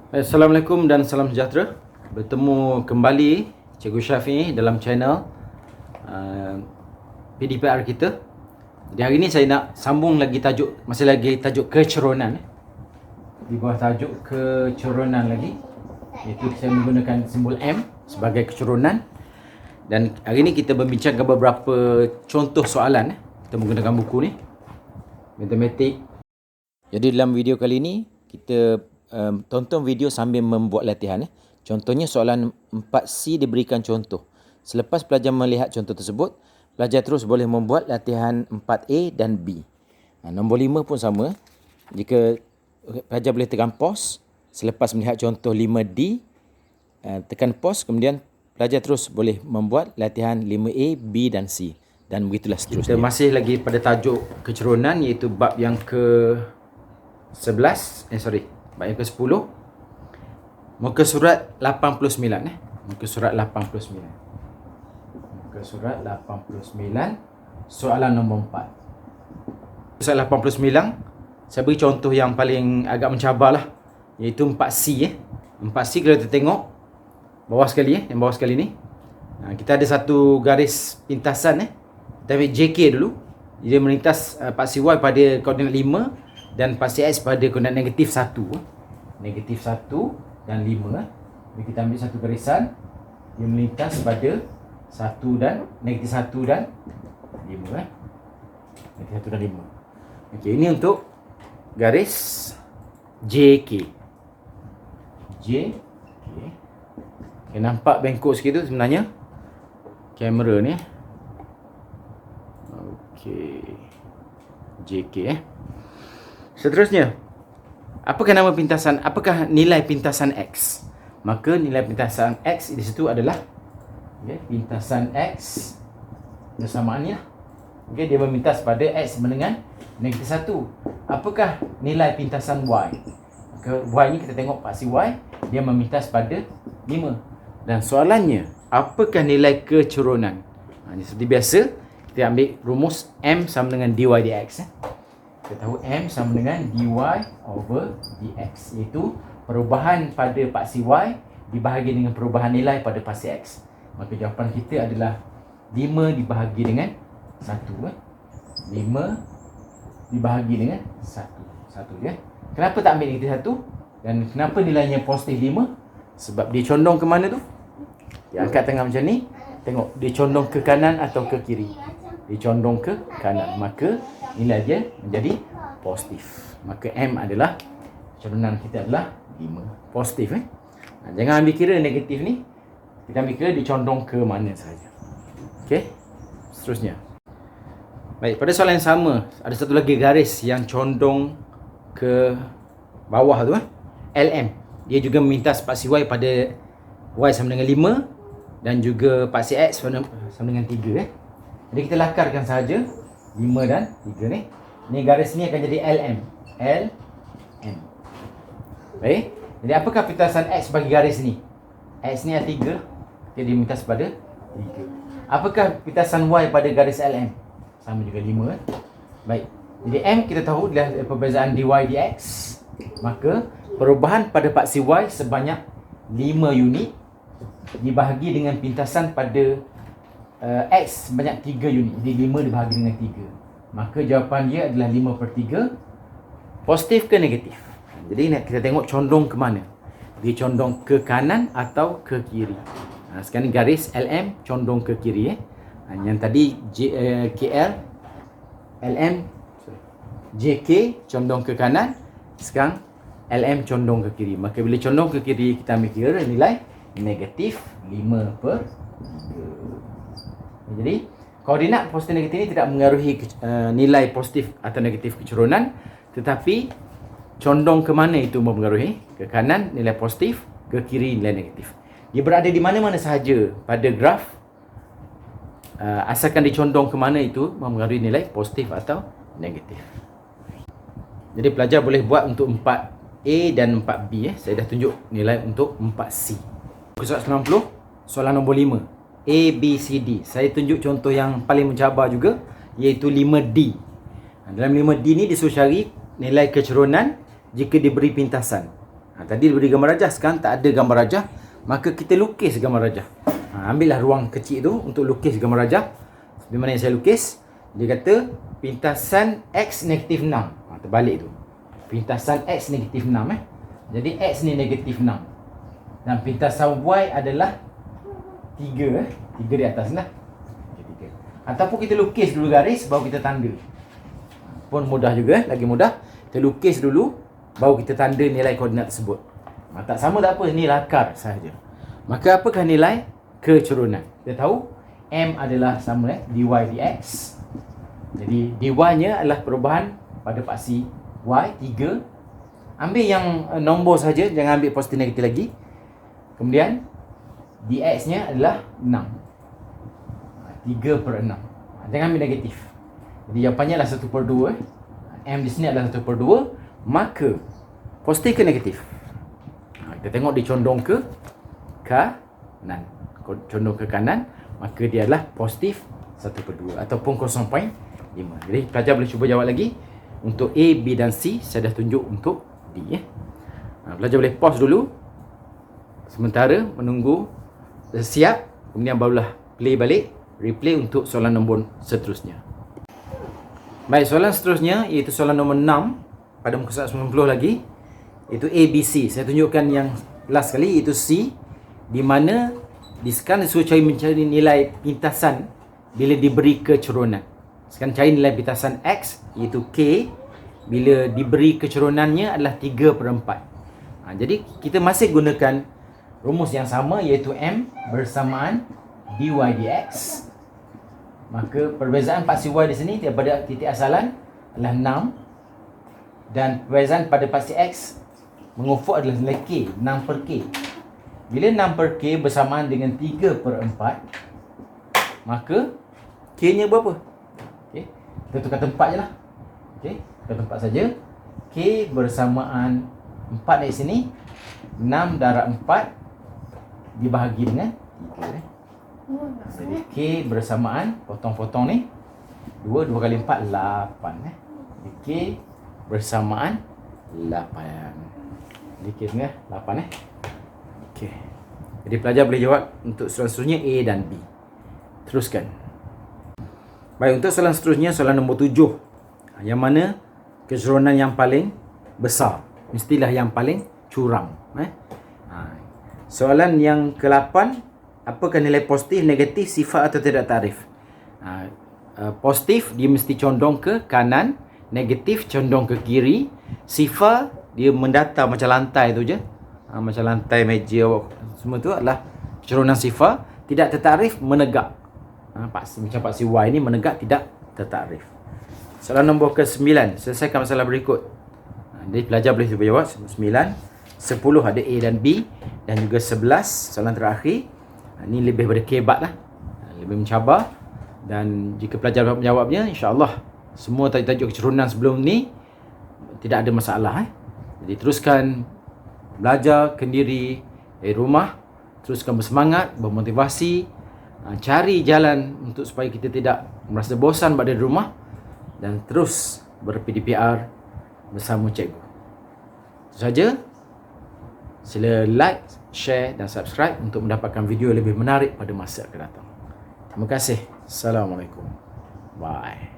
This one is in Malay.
Assalamualaikum dan salam sejahtera. Bertemu kembali Cikgu Syafiq dalam channel PDPR kita. Di hari ini saya nak sambung lagi tajuk, masih lagi tajuk keceronan. Di bawah tajuk keceronan lagi, iaitu saya menggunakan simbol M sebagai keceronan. Dan hari ini kita membincangkan beberapa contoh soalan. Kita menggunakan buku ni, matematik. Jadi dalam video kali ini kita tonton video sambil membuat latihan. Contohnya soalan 4C diberikan contoh. Selepas pelajar melihat contoh tersebut, pelajar terus boleh membuat latihan 4A dan B. Nombor 5 pun sama. Jika pelajar boleh tekan pause selepas melihat contoh 5D, tekan pause, kemudian pelajar terus boleh membuat latihan 5A, B dan C. Dan begitulah seterusnya. Kita masih lagi pada tajuk keceronan, iaitu bab yang ke-11. Bab yang ke-10. Muka surat 89. Muka surat 89. Muka surat 89. Soalan nombor 4. Soalan 89. Saya beri contoh yang paling agak mencabar lah, iaitu 4C. 4C kalau kita tengok bawah sekali, yang bawah sekali ni, kita ada satu garis pintasan. Kita ambil JK dulu. Dia melintas paksi Y pada koordinat 5 dan paksi X pada koordinat negatif 1. Negatif 1 dan 5. Jadi kita ambil satu garisan yang melintas pada 1 dan negatif 1 dan 5. Negatif 1 dan 5. Okey, ini untuk garis JK. JK. Okay, nampak bengkok sikit tu sebenarnya kamera ni. Okey. JK. Seterusnya, apakah nama pintasan? Apakah nilai pintasan X? Maka nilai pintasan X di situ adalah pintasan X bersamaan ni lah. Dia memintas pada X sama dengan negatif 1. Apakah nilai pintasan Y? Maka Y ni kita tengok paksi Y, dia memintas pada 5. Dan soalannya, apakah nilai keceronan? Seperti biasa, kita ambil rumus M sama dengan dy dx. Kita tahu M sama dengan dy over dx, iaitu perubahan pada paksi Y dibahagi dengan perubahan nilai pada paksi X. Maka jawapan kita adalah 5 dibahagi dengan 1. 5 dibahagi dengan 1. Kenapa tak ambil negatif 1? Dan kenapa nilainya positif 5? Sebab dia condong ke mana tu? Dia angkat tangan macam ni. Tengok, dia condong ke kanan atau ke kiri? Dia condong ke kanan. Maka nilai dia menjadi positif. Maka M adalah, condonan kita adalah 5. Positif. Jangan ambil kira negatif ni. Kita ambil kira dia condong ke mana sahaja. Okey. Seterusnya. Baik, pada soalan yang sama, ada satu lagi garis yang condong ke bawah tu. LM. Dia juga memintas paksi Y pada Y sama dengan 5 dan juga paksi X sama dengan 3. Jadi kita lakarkan sahaja 5 dan 3 ni. Ni garis ni akan jadi LM. LM. Baik. Jadi apakah pintasan X bagi garis ni? X ni ada 3. Dia dimintas pada 3. Apakah pintasan Y pada garis LM? Sama juga 5. Baik. Jadi M kita tahu adalah perbezaan dy dx. Maka perubahan pada paksi Y sebanyak 5 unit dibahagi dengan pintasan pada X sebanyak 3 unit. Jadi 5 dibahagi dengan 3. Maka jawapan dia adalah 5/3. Positif ke negatif? Jadi kita tengok condong ke mana. Dia condong ke kanan atau ke kiri. Sekarang ni garis LM condong ke kiri. Yang tadi KL, LM, JK condong ke kanan. Sekarang LM condong ke kiri. Maka bila condong ke kiri, kita ambil kira nilai negatif 5/3. Jadi koordinat positif negatif ini tidak mengaruhi nilai positif atau negatif keceronan, tetapi condong ke mana itu mempengaruhi. Ke kanan nilai positif, ke kiri nilai negatif. Dia berada di mana-mana sahaja pada graf, asalkan dicondong ke mana itu mempengaruhi nilai positif atau negatif. Jadi pelajar boleh buat untuk 4A dan 4B. Saya dah tunjuk nilai untuk 4C. Soalan 90, soalan nombor 5. A, B, C, D. Saya tunjuk contoh yang paling mencabar juga, iaitu 5D. Dalam 5D ni disuruh cari nilai keceronan jika diberi pintasan. Tadi beri gambar rajah, sekarang tak ada gambar rajah. Maka kita lukis gambar rajah. Ambillah ruang kecil tu untuk lukis gambar rajah. Di mana yang saya lukis, dia kata pintasan X negatif 6. Terbalik tu. Pintasan X negatif 6 Jadi X ni negatif 6. Dan pintasan Y adalah 3 3 di atas lah. Okay, 3. Ataupun kita lukis dulu garis, baru kita tanda. Pun mudah juga, lagi mudah. Kita lukis dulu, baru kita tanda nilai koordinat tersebut. Tak sama tak apa, ni lakar sahaja. Maka apakah nilai kecerunan? Kita tahu M adalah sama dy dx. Jadi dy nya adalah perubahan pada paksi y 3. Ambil yang nombor saja, jangan ambil positif negatif lagi. Kemudian dx nya adalah 6. 3/6. Jangan ambil negatif. Jadi jawapannya adalah 1/2. M di sini adalah 1/2. Maka positif ke negatif? Kita tengok dia condong ke kanan. Condong ke kanan, maka dia adalah positif 1/2 ataupun 0.5. Jadi pelajar boleh cuba jawab lagi. Untuk A, B dan C saya dah tunjuk untuk D. Pelajar boleh pause dulu sementara menunggu siap, kemudian barulah play balik, replay untuk soalan nombor seterusnya. Baik, soalan seterusnya iaitu soalan nombor 6 pada muka surat 90 lagi. Itu A, B, C. Saya tunjukkan yang last kali, iaitu C, di mana sekarang disuruh mencari nilai pintasan bila diberi kecerunan. Sekarang cari nilai pintasan X, iaitu K, bila diberi kecerunannya adalah 3/4. Jadi kita masih gunakan rumus yang sama, iaitu M bersamaan dy dx. Maka perbezaan paksi y di sini daripada titik asalan adalah 6. Dan perbezaan pada paksi X mengufuk adalah nilai K, 6/K. Bila 6/K bersamaan dengan 3/4, maka K nya berapa? Okay. Kita tukar tempat je lah. Okay. Tukar tempat saja. K bersamaan 4 dari sini. 6 darab 4 dibahagi dengan 3. Jadi K bersamaan, potong-potong ni, 2 kali 4, 8. Jadi K bersamaan 8. Jadi K tengah 8 Okey. Jadi pelajar boleh jawab untuk soalan seterusnya A dan B. Teruskan. Baik, untuk soalan seterusnya, soalan nombor 7. Yang mana kecerunan yang paling besar, mestilah yang paling curam. Soalan yang ke-8, apakah nilai positif, negatif, sifar atau tidak tarif? Positif dia mesti condong ke kanan, negatif condong ke kiri, sifar dia mendatar macam lantai tu je. Macam lantai meja semua tu adalah kecerunan sifar. Tidak tertarif, menegak. Macam paksi Y ni menegak, tidak tertarif. Soalan nombor ke-9, selesaikan masalah berikut. Jadi pelajar boleh cuba jawab. 9, 10 ada A dan B, dan juga 11 soalan terakhir. Ini lebih pada kebat lah, lebih mencabar. Dan jika pelajar dapat menjawabnya, insya-Allah semua tajuk-tajuk kecerunan sebelum ni tidak ada masalah. Jadi teruskan belajar kendiri dari rumah, teruskan bersemangat, bermotivasi, cari jalan untuk supaya kita tidak merasa bosan berada di rumah, dan terus ber-PDPR bersama cikgu. Itu saja. Sila like, share dan subscribe untuk mendapatkan video lebih menarik pada masa akan datang. Terima kasih. Assalamualaikum. Bye.